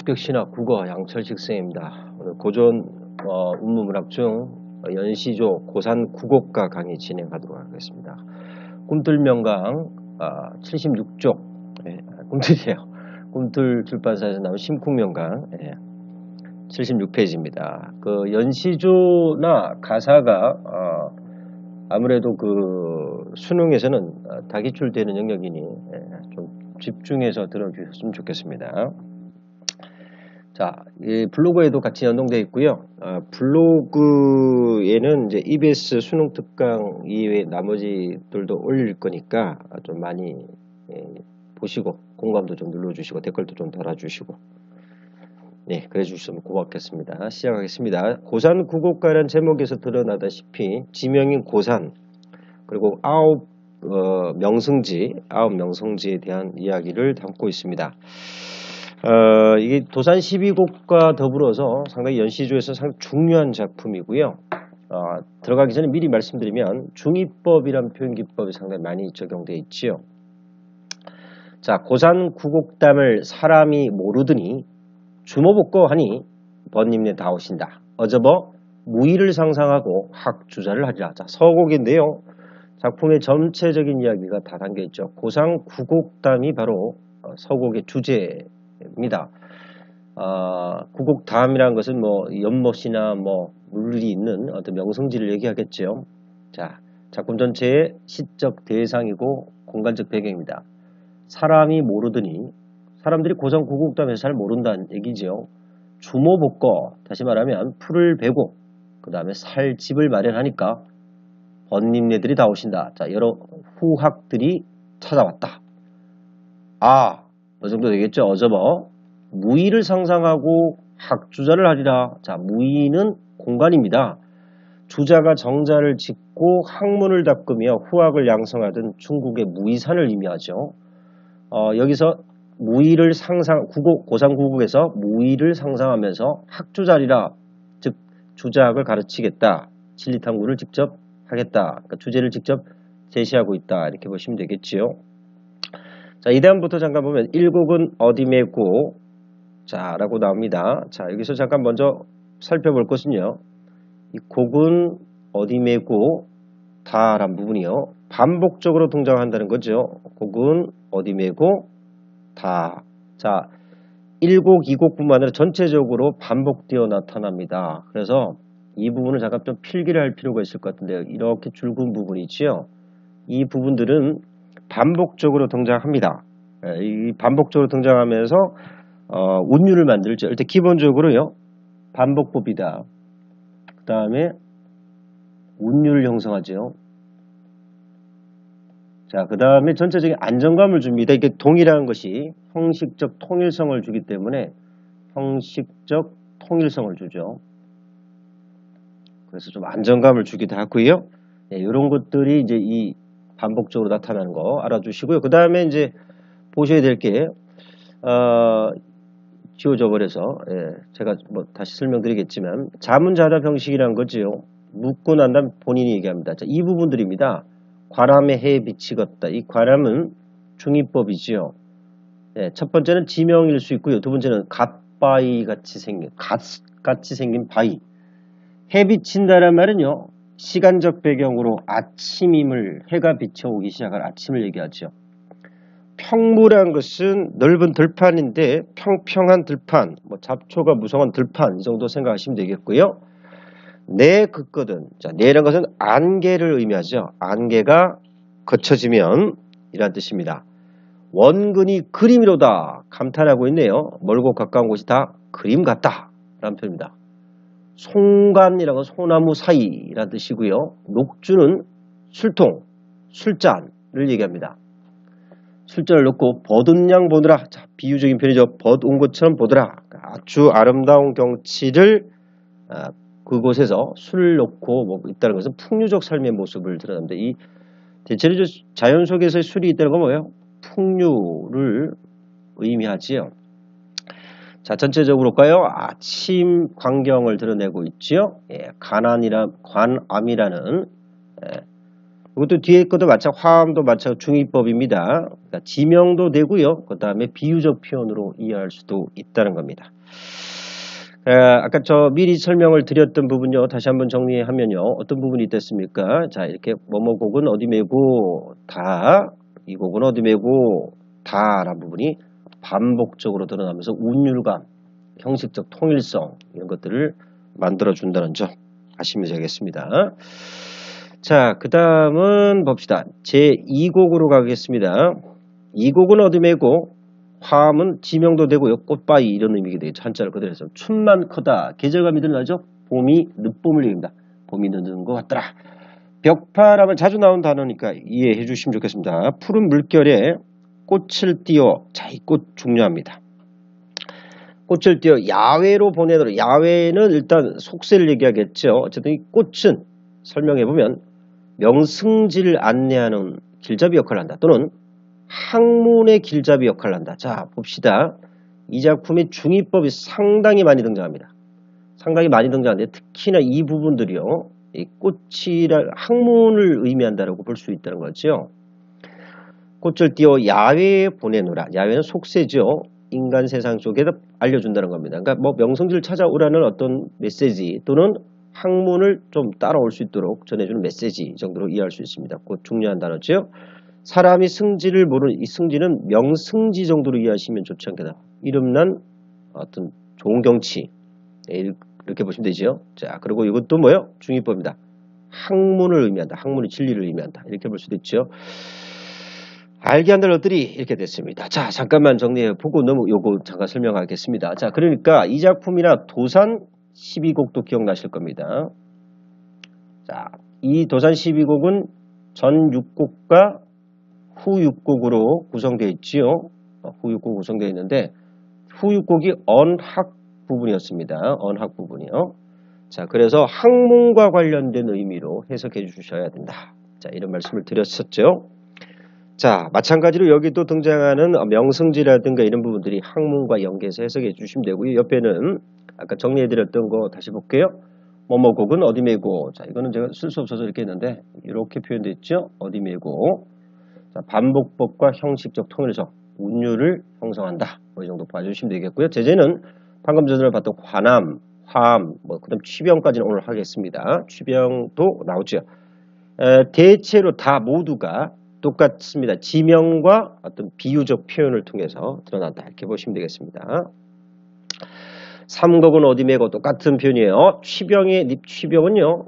합격신화 국어 양철식 선생입니다. 오늘 고전 운문문학 중 연시조 고산 국어과 강의 진행하도록 하겠습니다. 꿈틀명강 76쪽 꿈틀이에요. 꿈틀 출판사에서 나온 심쿵명강 76페이지입니다. 그 연시조나 가사가 아무래도 그 수능에서는 다 기출되는 영역이니 좀 집중해서 들어주셨으면 좋겠습니다. 자, 이 블로그에도 같이 연동되어 있고요. 블로그에는 이제 EBS 수능 특강 이외에 나머지들도 올릴 거니까 좀 많이 보시고 공감도 좀 눌러주시고 댓글도 좀 달아주시고 네, 그래 주시면 고맙겠습니다. 시작하겠습니다. 고산 국어과라는 제목에서 드러나다시피 지명인 고산 그리고 아홉 명성지에 대한 이야기를 담고 있습니다. 이게 도산 12곡과 더불어서 상당히 연시조에서 상당히 중요한 작품이고요. 들어가기 전에 미리 말씀드리면 중의법이란 표현기법이 상당히 많이 적용되어 있지요. 자, 고산 구곡담을 사람이 모르더니 주모복고 하니 번님네 다 오신다. 어저버 무의를 상상하고 학주자를 하리라. 자, 서곡인데요. 작품의 전체적인 이야기가 다 담겨있죠. 고산 구곡담이 바로 서곡의 주제입니다. 구곡담이라는 것은 뭐 연못이나 뭐 물이 있는 어떤 명성지를 얘기하겠죠. 자, 작품 전체의 시적 대상이고 공간적 배경입니다. 사람이 모르더니 사람들이 고산 구곡담에서 잘 모른다는 얘기죠. 주모복고, 다시 말하면 풀을 베고 그 다음에 살 집을 마련하니까 번님네들이 다 오신다. 자, 여러 후학들이 찾아왔다. 어느 정도 되겠죠. 어저버 무의를 상상하고 학주자를 하리라. 자, 무의는 공간입니다. 주자가 정자를 짓고 학문을 닦으며 후학을 양성하던 중국의 무의산을 의미하죠. 여기서 무의를 고산 구곡에서 무의를 상상하면서 학주자리라, 즉 주자학을 가르치겠다. 진리탐구를 직접 하겠다. 그러니까 주제를 직접 제시하고 있다. 이렇게 보시면 되겠지요. 자, 이 다음부터 잠깐 보면 일곡은 어디 메고 자 라고 나옵니다. 자, 여기서 잠깐 먼저 살펴볼 것은요. 이 곡은 어디 메고 다란 부분이요. 반복적으로 등장한다는 거죠. 곡은 어디 메고 다. 자, 1곡, 2곡뿐만 아니라 전체적으로 반복되어 나타납니다. 그래서 이 부분을 잠깐 좀 필기를 할 필요가 있을 것 같은데요. 이렇게 줄근 부분이 있지요. 이 부분들은 반복적으로 등장합니다. 이 반복적으로 등장하면서 운율을 만들죠. 일단 기본적으로요. 반복법이다. 그 다음에 운율을 형성하죠. 자, 그 다음에 전체적인 안정감을 줍니다. 이게 동이라는 것이 형식적 통일성을 주기 때문에 형식적 통일성을 주죠. 그래서 좀 안정감을 주기도 하고요. 네, 이런 것들이 이제 이 반복적으로 나타나는 거 알아주시고요. 그 다음에 이제 보셔야 될 게 지워져 버려서 제가 뭐 다시 설명드리겠지만 자문자답 형식이라는 거지요. 묻고 난 다음 본인이 얘기합니다. 자, 이 부분들입니다. 과람에 해에 비치겠다. 이 과람은 중의법이지요. 첫 번째는 지명일 수 있고요. 두 번째는 갓바위 같이 생긴 바위. 해 비친다란 말은요. 시간적 배경으로 아침임을, 해가 비쳐오기 시작할 아침을 얘기하죠. 평무란 것은 넓은 들판인데 평평한 들판, 뭐 잡초가 무성한 들판 이 정도 생각하시면 되겠고요. 내 긋거든. 자, 내란 것은 안개를 의미하죠. 안개가 거쳐지면 이란 뜻입니다. 원근이 그림이로다. 감탄하고 있네요. 멀고 가까운 곳이 다 그림 같다. 라는 표현입니다. 송간이라는 건 소나무 사이라는 뜻이고요. 녹주는 술통, 술잔을 얘기합니다. 술잔을 넣고 벗은 양 보느라. 자, 비유적인 표현이죠. 벗 온 것처럼 보더라. 아주 아름다운 경치를 그곳에서 술을 놓고 뭐 있다는 것은 풍류적 삶의 모습을 드러납니다. 이 대체로 자연 속에서의 술이 있다는 건 뭐예요? 풍류를 의미하지요. 자, 전체적으로 볼까요? 아침 광경을 드러내고 있지요. 관암이라는 이것도 뒤에 것도 화음도 마찬가지 중위법입니다. 그러니까 지명도 되고요. 그 다음에 비유적 표현으로 이해할 수도 있다는 겁니다. 아까 미리 설명을 드렸던 부분요. 다시 한번 정리하면요. 어떤 부분이 있겠습니까? 자, 이렇게 뭐뭐곡은 어디 메고 다, 이 곡은 어디 메고 다라는 부분이 반복적으로 드러나면서 운율감, 형식적 통일성 이런 것들을 만들어준다는 점 아시면 되겠습니다. 자, 그 다음은 봅시다. 제2곡으로 가겠습니다. 이 곡은 어디 메고 화음은 지명도 되고요. 꽃바위 이런 의미가 되겠죠. 한자를 그대로 해서 춘만 크다. 계절감이 드러나죠. 봄이 늦봄을 얘기합니다. 봄이 늦는 것 같더라. 벽파라면 자주 나온 단어니까 이해해 주시면 좋겠습니다. 푸른 물결에 꽃을 띄워. 자, 이 꽃 중요합니다. 꽃을 띄워 야외로 보내도록. 야외는 일단 속세를 얘기하겠죠. 어쨌든 이 꽃은 설명해보면 명승지를 안내하는 길잡이 역할을 한다. 또는 학문의 길잡이 역할을 한다. 자, 봅시다. 이 작품의 중위법이 상당히 많이 등장합니다. 상당히 많이 등장하는데 특히나 이 부분들이요. 이 꽃이라 학문을 의미한다고 볼 수 있다는 거죠. 꽃을 띄워 야외에 보내노라. 야외는 속세죠. 인간 세상 속에서 알려준다는 겁니다. 그러니까 뭐 명성지를 찾아오라는 어떤 메시지 또는 학문을 좀 따라올 수 있도록 전해주는 메시지 정도로 이해할 수 있습니다. 곧 중요한 단어죠. 사람이 승지를 모르는 이 승지는 명승지 정도로 이해하시면 좋지 않겠나. 이름난 어떤 좋은 경치 이렇게 보시면 되죠. 자, 그리고 이것도 뭐예요? 중위법입니다. 학문을 의미한다. 학문의 진리를 의미한다. 이렇게 볼 수도 있죠. 알게 한다는 것들이 이렇게 됐습니다. 자, 잠깐만 정리해 보고 요거 잠깐 설명하겠습니다. 자, 그러니까 이 작품이나 도산 12곡도 기억나실 겁니다. 자, 이 도산 12곡은 전 6곡과 후 6곡으로 구성되어 있지요. 후 6곡 구성되어 있는데 후 6곡이 언학 부분이었습니다. 언학 부분이요. 자, 그래서 학문과 관련된 의미로 해석해 주셔야 된다. 자, 이런 말씀을 드렸었죠. 자, 마찬가지로 여기도 등장하는 명승지라든가 이런 부분들이 학문과 연계해서 해석해 주시면 되고요. 옆에는 아까 정리해 드렸던 거 다시 볼게요. 뭐뭐곡은 어디 메고. 자, 이거는 제가 쓸 수 없어서 이렇게 했는데 이렇게 표현되어 있죠. 어디 메고. 자, 반복법과 형식적 통일성, 운율을 형성한다. 뭐 이 정도 봐주시면 되겠고요. 제재는 방금 전에 봤던 화남, 화암, 그다음 취병까지는 오늘 하겠습니다. 취병도 나오죠. 대체로 다 모두가 똑같습니다. 지명과 어떤 비유적 표현을 통해서 드러난다. 이렇게 보시면 되겠습니다. 삼곡은 어디 메고 똑같은 표현이에요. 취병은요,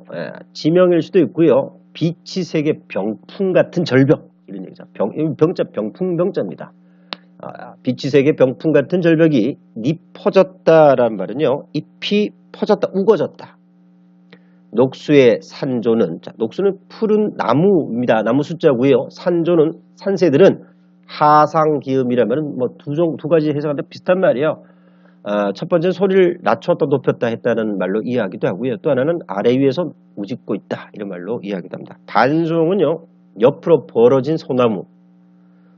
지명일 수도 있고요. 빛이 세계 병풍 같은 절벽. 이런 얘기죠. 병자, 병풍병자입니다. 빛이 세계 병풍 같은 절벽이 퍼졌다라는 말은요. 잎이 퍼졌다, 우거졌다. 녹수의 산조는, 자, 녹수는 푸른 나무입니다. 나무 숫자고요. 산조는, 산새들은 하상기음이라면 두 가지 해석하는데 비슷한 말이에요. 첫 번째는 소리를 낮췄다 높였다 했다는 말로 이해하기도 하고요. 또 하나는 아래 위에서 우집고 있다 이런 말로 이해하기도 합니다. 단송은요. 옆으로 벌어진 소나무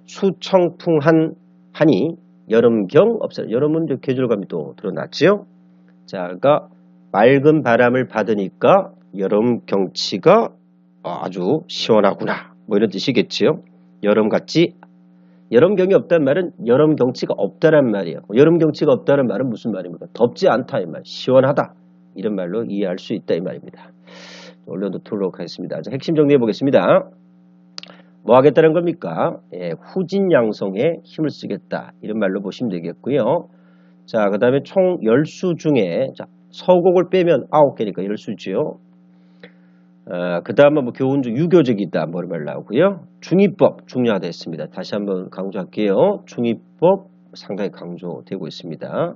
수청풍한 하니 여름경 없어요. 여름은 이제 계절감이 또 드러났지요. 자, 그러니까 맑은 바람을 받으니까 여름 경치가 아주 시원하구나. 뭐 이런 뜻이겠지요. 여름같이 여름경이 없다는 말은 여름 경치가 없다는 말이에요. 여름 경치가 없다는 말은 무슨 말입니까? 덥지 않다 이 말, 시원하다 이런 말로 이해할 수 있다 이 말입니다. 올려놓도록 하겠습니다. 자, 핵심 정리해 보겠습니다. 뭐 하겠다는 겁니까? 후진양성에 힘을 쓰겠다 이런 말로 보시면 되겠고요. 자, 그 다음에 총 10수 중에 서곡을 빼면 9개니까 10수지요. 그 다음에 교훈 중 유교적이다 뭐 이런 말 나오고요. 중위법 중요하다 했습니다. 다시 한번 강조할게요. 중위법 상당히 강조되고 있습니다.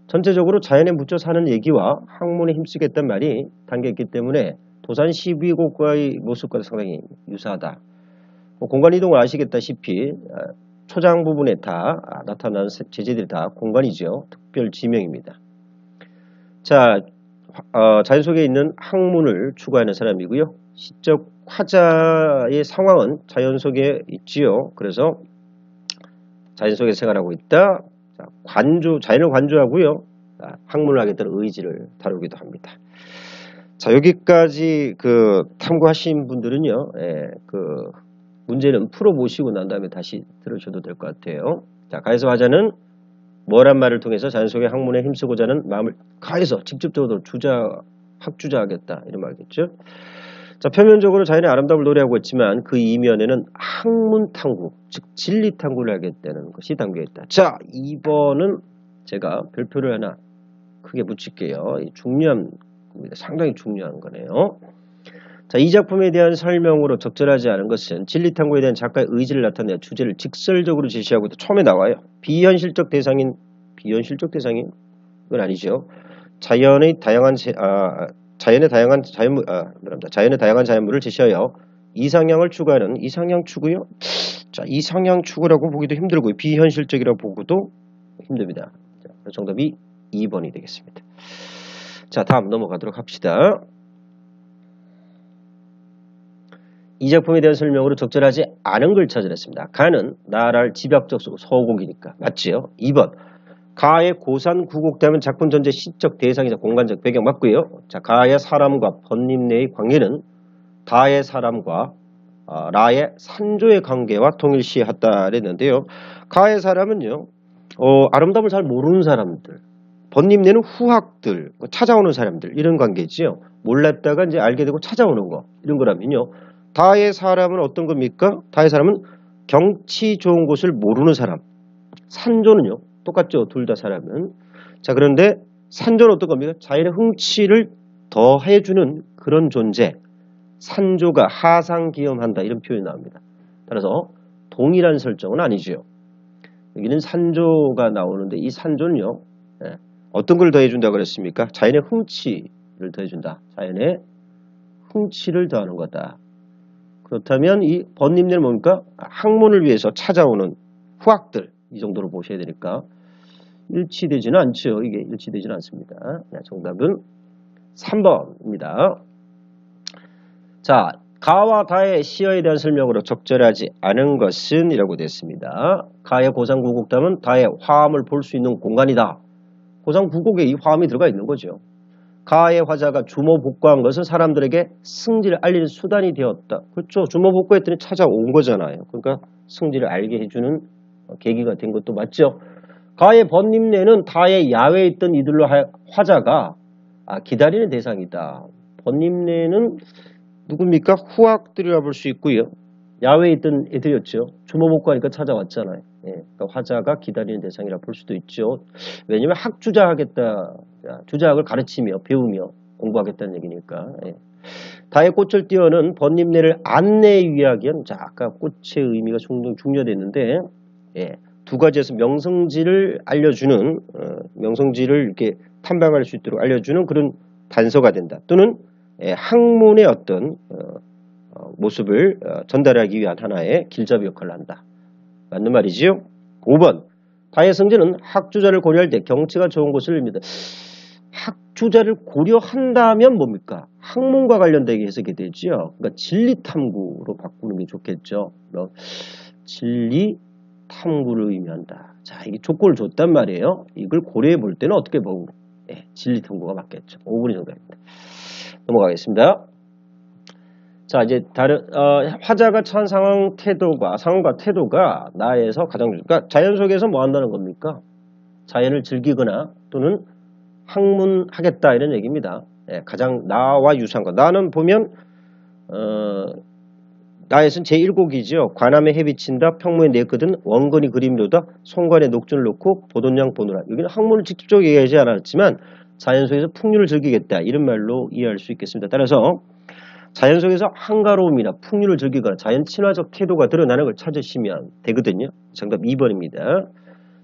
전체적으로 자연에 묻혀 사는 얘기와 학문에 힘쓰겠다는 말이 담겨있기 때문에 도산 12곡과의 모습과 상당히 유사하다. 공간이동을 아시겠다시피 초장 부분에 다 나타나는 제재들이 다 공간이죠. 특별 지명입니다. 자, 자연 속에 있는 학문을 추구하는 사람이고요. 시적 화자의 상황은 자연 속에 있지요. 그래서 자연 속에 생활하고 있다. 자, 자연을 관조하고요. 학문을 하겠다는 의지를 다루기도 합니다. 자, 여기까지 탐구하신 분들은요, 문제는 풀어보시고 난 다음에 다시 들으셔도 될 것 같아요. 자, 가해서 화자는 뭐란 말을 통해서 자연 속의 학문에 힘쓰고자 하는 마음을 가해서 직접적으로 학주자하겠다 이런 말겠죠. 자, 표면적으로 자연의 아름다움을 노래하고 있지만 그 이면에는 학문 탐구, 즉 진리 탐구를 하겠다는 것이 담겨 있다. 자, 2번은 제가 별표를 하나 크게 붙일게요. 중요한 겁니다. 상당히 중요한 거네요. 자, 이 작품에 대한 설명으로 적절하지 않은 것은 진리 탐구에 대한 작가의 의지를 나타내 주제를 직설적으로 제시하고 처음에 나와요. 비현실적 대상인 건 아니죠. 자연의 다양한 자연물을 제시하여 이상향을 추구하는 이상향 추구요. 자, 이상향 추구라고 보기도 힘들고 비현실적이라고 보기도 힘듭니다. 자, 정답이 2번이 되겠습니다. 자, 다음 넘어가도록 합시다. 이 작품에 대한 설명으로 적절하지 않은 걸 찾아냈습니다. 가는 나랄 집약적 서곡이니까 맞지요? 2번 가의 고산 구곡되면 작품 전체 시적 대상이자 공간적 배경 맞고요. 자, 가의 사람과 번님내의 관계는 다의 사람과 라의 산조의 관계와 동일시했다 그랬는데요. 가의 사람은요, 아름다움을 잘 모르는 사람들, 번님내는 후학들, 찾아오는 사람들 이런 관계지요. 몰랐다가 이제 알게 되고 찾아오는 거 이런 거라면요. 다의 사람은 어떤 겁니까? 다의 사람은 경치 좋은 곳을 모르는 사람. 산조는요. 똑같죠. 둘 다 사람은. 자, 그런데 산조는 어떤 겁니까? 자연의 흥취를 더해주는 그런 존재. 산조가 하상기염한다 이런 표현이 나옵니다. 따라서 동일한 설정은 아니죠. 여기는 산조가 나오는데 이 산조는요. 어떤 걸 더해준다고 그랬습니까? 자연의 흥취를 더해준다. 자연의 흥취를 더하는 거다. 그렇다면 이 번님내는 뭡니까? 학문을 위해서 찾아오는 후학들 이 정도로 보셔야 되니까 일치되지는 않죠. 이게 일치되지는 않습니다. 정답은 3번입니다. 자, 가와 다의 시어에 대한 설명으로 적절하지 않은 것은 이라고 됐습니다. 가의 고상구곡담은 다의 화엄을 볼 수 있는 공간이다. 고상구곡에 이 화엄이 들어가 있는 거죠. 가의 화자가 주모복구한 것은 사람들에게 승지를 알리는 수단이 되었다. 그렇죠. 주모복구했더니 찾아온 거잖아요. 그러니까 승지를 알게 해주는 계기가 된 것도 맞죠. 가의 번님내는 다의 야외에 있던 이들로 화자가 기다리는 대상이다. 번님내는 누굽니까? 후학들이라 볼 수 있고요. 야외에 있던 애들이었죠. 주모복구하니까 찾아왔잖아요. 그러니까 화자가 기다리는 대상이라 볼 수도 있죠. 왜냐하면 학주자 하겠다. 주자학을 가르치며 배우며 공부하겠다는 얘기니까. 다의 꽃을 띄우는 번님내를 안내에 위하기 위한 아까 꽃의 의미가 중요했는데 두 가지에서 명성지를 알려주는 명성지를 이렇게 탐방할 수 있도록 알려주는 그런 단서가 된다. 또는 학문의 어떤 모습을 전달하기 위한 하나의 길잡이 역할을 한다. 맞는 말이지요? 5번 다의 성질은 학주자를 고려할 때 경치가 좋은 곳을 입니다. 학주자를 고려한다면 뭡니까? 학문과 관련되게 해석이 되죠. 그러니까 진리탐구로 바꾸는 게 좋겠죠. 진리 탐구를 의미한다. 자, 이게 조건을 줬단 말이에요. 이걸 고려해 볼 때는 어떻게 보고 진리 탐구가 맞겠죠. 5분이 정답입니다. 넘어가겠습니다. 자, 이제 화자가 처한 상황과 태도가 나에서 가장 그러니까 자연 속에서 뭐 한다는 겁니까? 자연을 즐기거나 또는 학문하겠다 이런 얘기입니다. 가장 나와 유사한 것. 나는 보면 나에서는 제1곡이죠. 관암에 해 비친다. 평무에 내거든 원건이 그림로다. 송관에 녹전을 놓고 보돈양 보노라. 여기는 학문을 직접적으로 얘기하지 않았지만 자연 속에서 풍류를 즐기겠다. 이런 말로 이해할 수 있겠습니다. 따라서 자연 속에서 한가로움이나 풍류를 즐기거나 자연 친화적 태도가 드러나는 걸 찾으시면 되거든요. 정답 2번입니다.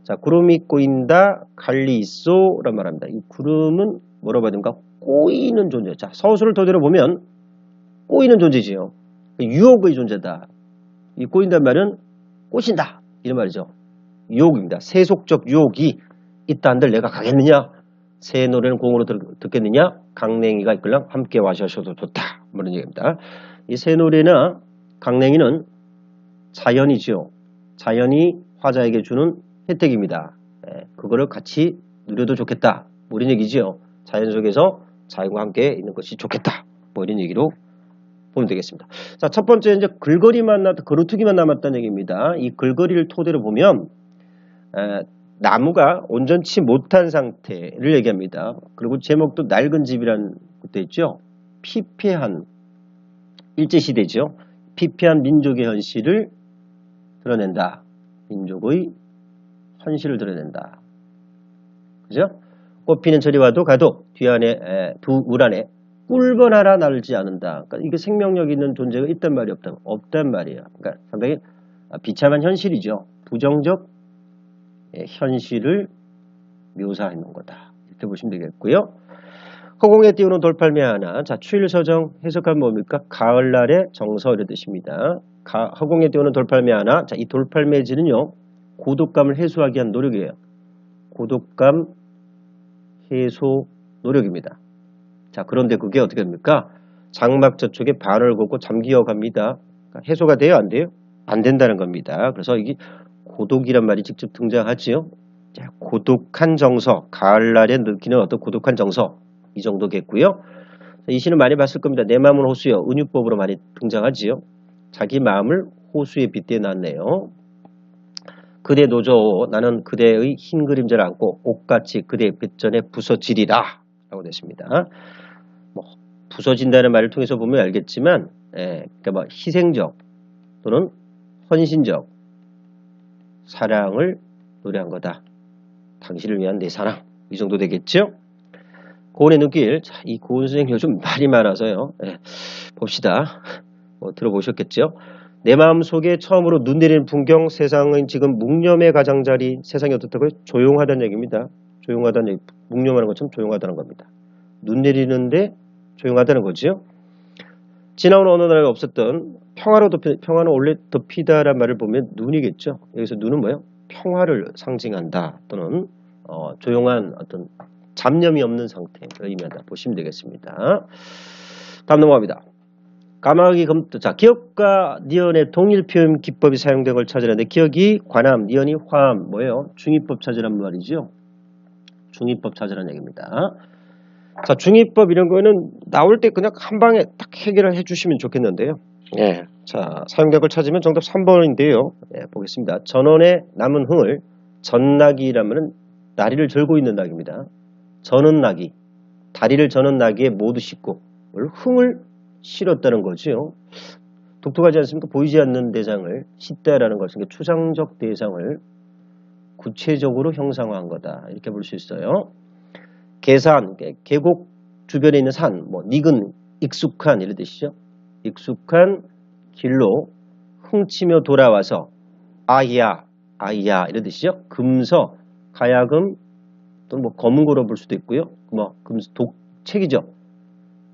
자, 구름이 꼬인다. 갈리 있소. 라는 말합니다. 이 구름은 뭐라고 해야 됩니까? 꼬이는 존재. 자, 서술을 토대로 보면 꼬이는 존재지요. 유혹의 존재다. 이 꼬인단 말은 꼬신다. 이런 말이죠. 유혹입니다. 세속적 유혹이 있다 한들 내가 가겠느냐? 새 노래는 공으로 듣겠느냐? 강냉이가 있걸랑 함께 와셔도 좋다. 그런 얘기입니다. 이 새 노래나 강냉이는 자연이죠. 자연이 화자에게 주는 혜택입니다. 그거를 같이 누려도 좋겠다. 뭐 이런 얘기죠. 자연 속에서 자연과 함께 있는 것이 좋겠다. 뭐 이런 얘기로 보면 되겠습니다. 자, 첫 번째 이제 거루투기만 남았다는 얘기입니다. 이 글거리를 토대로 보면 나무가 온전치 못한 상태를 얘기합니다. 그리고 제목도 낡은 집이라는 것도 있죠. 피폐한 일제시대죠. 피폐한 민족의 현실을 드러낸다. 민족의 현실을 드러낸다. 그죠? 꽃피는 저리 와도 가도 뒤안에 두 울 안에 꿀벌 하나 날지 않는다. 그러니까 이게 생명력 있는 존재가 있단 말이 없단 말이에요. 그러니까 상당히 비참한 현실이죠. 부정적 현실을 묘사하는 거다. 이렇게 보시면 되겠고요. 허공에 띄우는 돌팔매 하나. 자, 추일서정 해석하면 뭡니까? 가을날의 정서 이런 뜻입니다. 허공에 띄우는 돌팔매 하나. 자, 이 돌팔매질은요. 고독감을 해소하기 위한 노력이에요. 고독감 해소 노력입니다. 자, 그런데 그게 어떻게 됩니까? 장막 저쪽에 발을 걷고 잠기어갑니다. 그러니까 해소가 돼요? 안 돼요? 안 된다는 겁니다. 그래서 이게 고독이란 말이 직접 등장하지요. 자, 고독한 정서, 가을날에 느끼는 어떤 고독한 정서, 이 정도겠고요. 이 시는 많이 봤을 겁니다. 내 마음은 호수여, 은유법으로 많이 등장하지요. 자기 마음을 호수에 빗대 놨네요. 그대 노조, 나는 그대의 흰 그림자를 안고 옷같이 그대의 뱃전에 부서지리라 라고 됐습니다. 뭐 부서진다는 말을 통해서 보면 알겠지만 그러니까 뭐 희생적 또는 헌신적 사랑을 노래한 거다. 당신을 위한 내 사랑. 이 정도 되겠죠? 고운의 눈길. 자, 이 고운 선생님 요즘 말이 많아서요. 봅시다. 들어보셨겠죠? 내 마음속에 처음으로 눈 내리는 풍경, 세상은 지금 묵념의 가장자리, 세상이 어떻다고요? 조용하다는 얘기입니다. 조용하다는 얘기, 묵념하는 것처럼 조용하다는 겁니다. 눈 내리는데 조용하다는 거죠. 지나온 어느 날에 없었던 평화는 원래 덮이다라는 말을 보면 눈이겠죠. 여기서 눈은 뭐예요? 평화를 상징한다 또는 조용한 어떤 잡념이 없는 상태를 의미한다 보시면 되겠습니다. 다음 넘어갑니다. 까마귀 검토. 자, 기억과 니언의 동일 표현 기법이 사용된 걸 찾으라는데 기억이 관함, 니언이 화함. 뭐예요? 중의법 찾으란 말이죠. 중의법 찾으라는 얘기입니다. 자, 중의법 이런 거는 나올 때 그냥 한 방에 딱 해결을 해주시면 좋겠는데요. 자, 사용된 걸 찾으면 정답 3번인데요. 보겠습니다. 전원에 남은 흥을 전나기라면 다리를 절고 있는 낙입니다. 저는 나기, 다리를 저는 나기에 모두 싣고 흥을 실었다는 거죠. 독특하지 않습니까? 보이지 않는 대상을 싣다라는 것은 추상적 대상을 구체적으로 형상화한 거다. 이렇게 볼 수 있어요. 계산, 계곡 주변에 있는 산, 닉은 익숙한 이런 뜻이죠. 익숙한 길로 훔치며 돌아와서 아야 이런 뜻이죠. 금서, 가야금 또는 검은고로 볼 수도 있고요. 책이죠.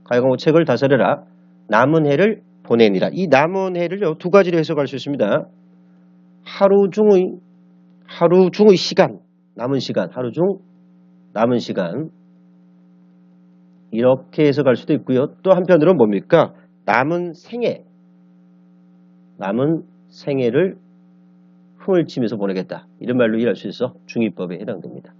가야금 책을 다스려라. 남은 해를 보내니라. 이 남은 해를요, 두 가지로 해석할 수 있습니다. 하루 중의 시간, 남은 시간, 하루 중 남은 시간. 이렇게 해석할 수도 있고요. 또 한편으로는 뭡니까? 남은 생애를 흥을 치면서 보내겠다. 이런 말로 이해할 수 있어 중의법에 해당됩니다.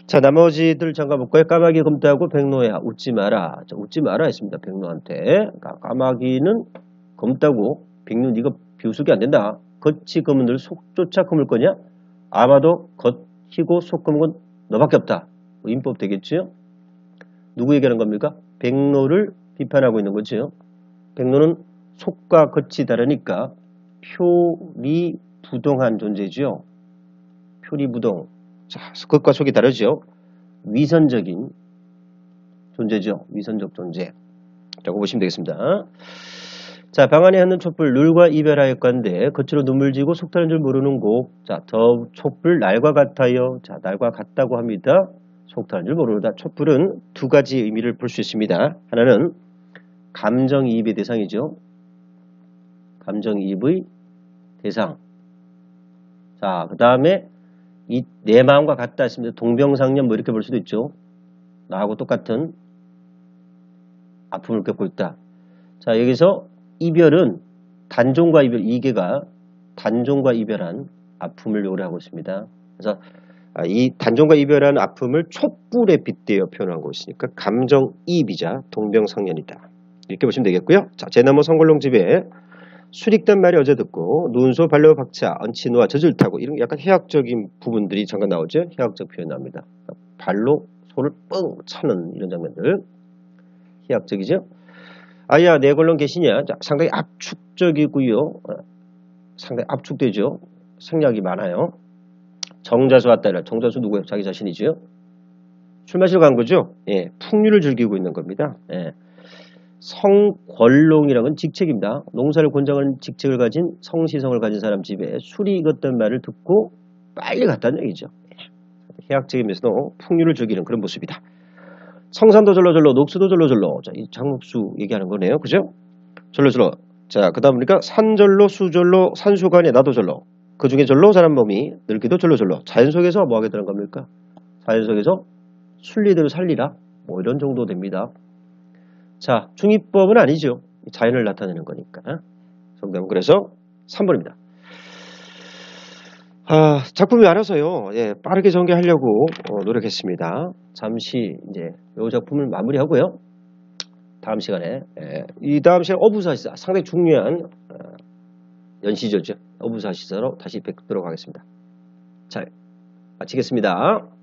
자, 나머지들 잠깐 볼까요? 까마귀 검다고 백로야 웃지 마라. 자, 웃지 마라 했습니다. 백로한테. 까마귀는 검다고 백로 네가 비웃으게 안 된다. 겉이 검은들 속조차 검을 거냐? 아마도 겉이고 속 검은 건 너밖에 없다. 인법 되겠죠? 누구 얘기하는 겁니까? 백로를 비판하고 있는 거죠. 백로는 속과 겉이 다르니까 표리부동한 존재죠. 표리부동. 자, 겉과 속이 다르죠. 위선적인 존재죠. 위선적 존재. 라고 보시면 되겠습니다. 자, 방 안에 하는 촛불 룰과 이별하였건데 겉으로 눈물 지고 속다는 줄 모르는 곡. 자, 더 촛불 날과 같아요. 자, 날과 같다고 합니다. 속다는 줄 모르다. 촛불은 두 가지 의미를 볼 수 있습니다. 하나는 감정이입의 대상이죠. 감정이입의 대상. 자, 그 다음에 이 내 마음과 같다 했습니다. 동병상련 이렇게 볼 수도 있죠. 나하고 똑같은 아픔을 겪고 있다. 자, 여기서 이별은 단종과 이별, 이계가 단종과 이별한 아픔을 요구하고 있습니다. 그래서 이 단종과 이별한 아픔을 촛불에 빗대어 표현한 것이니까 감정이입이자 동병상련이다. 이렇게 보시면 되겠고요. 자, 제나무 성골롱집에 수릭단 말이 어제 듣고 눈소 발로 박차 얹히 놓아 젖을 타고 이런 약간 해학적인 부분들이 잠깐 나오죠. 해학적 표현 나옵니다. 발로 소를 뻥 차는 이런 장면들 해학적이죠. 아야 내 걸론 계시냐. 자, 상당히 압축적이고요. 상당히 압축되죠. 생략이 많아요. 정자수 왔다라. 정자수 누구예요? 자기 자신이죠. 술 마시러 간 거죠. 예, 풍류를 즐기고 있는 겁니다. 예. 성권롱이라는 건 직책입니다. 농사를 권장하는 직책을 가진 성시성을 가진 사람 집에 술이 익었던 말을 듣고 빨리 갔다는 얘기죠. 해학적이면서도 풍류를 즐기는 그런 모습이다. 성산도 절로절로 녹수도 절로절로. 자, 이 장국수 얘기하는 거네요. 그죠? 절로절로. 자, 그 다음 보니까 산절로 수절로 산수간에 나도절로. 그 중에 절로 사람 몸이 늙기도 절로절로. 자연 속에서 뭐 하게 되는 겁니까? 자연 속에서 순리대로 살리라. 뭐 이런 정도 됩니다. 자, 중이법은 아니죠. 자연을 나타내는 거니까. 정답은 그래서 3번입니다. 작품이 많아서요. 예, 빠르게 전개하려고 노력했습니다. 잠시 이제 이 작품을 마무리하고요. 다음 시간에 이 다음 시간 어부사시사 상당히 중요한 연시조죠. 어부사시사로 다시 뵙도록 하겠습니다. 자, 마치겠습니다.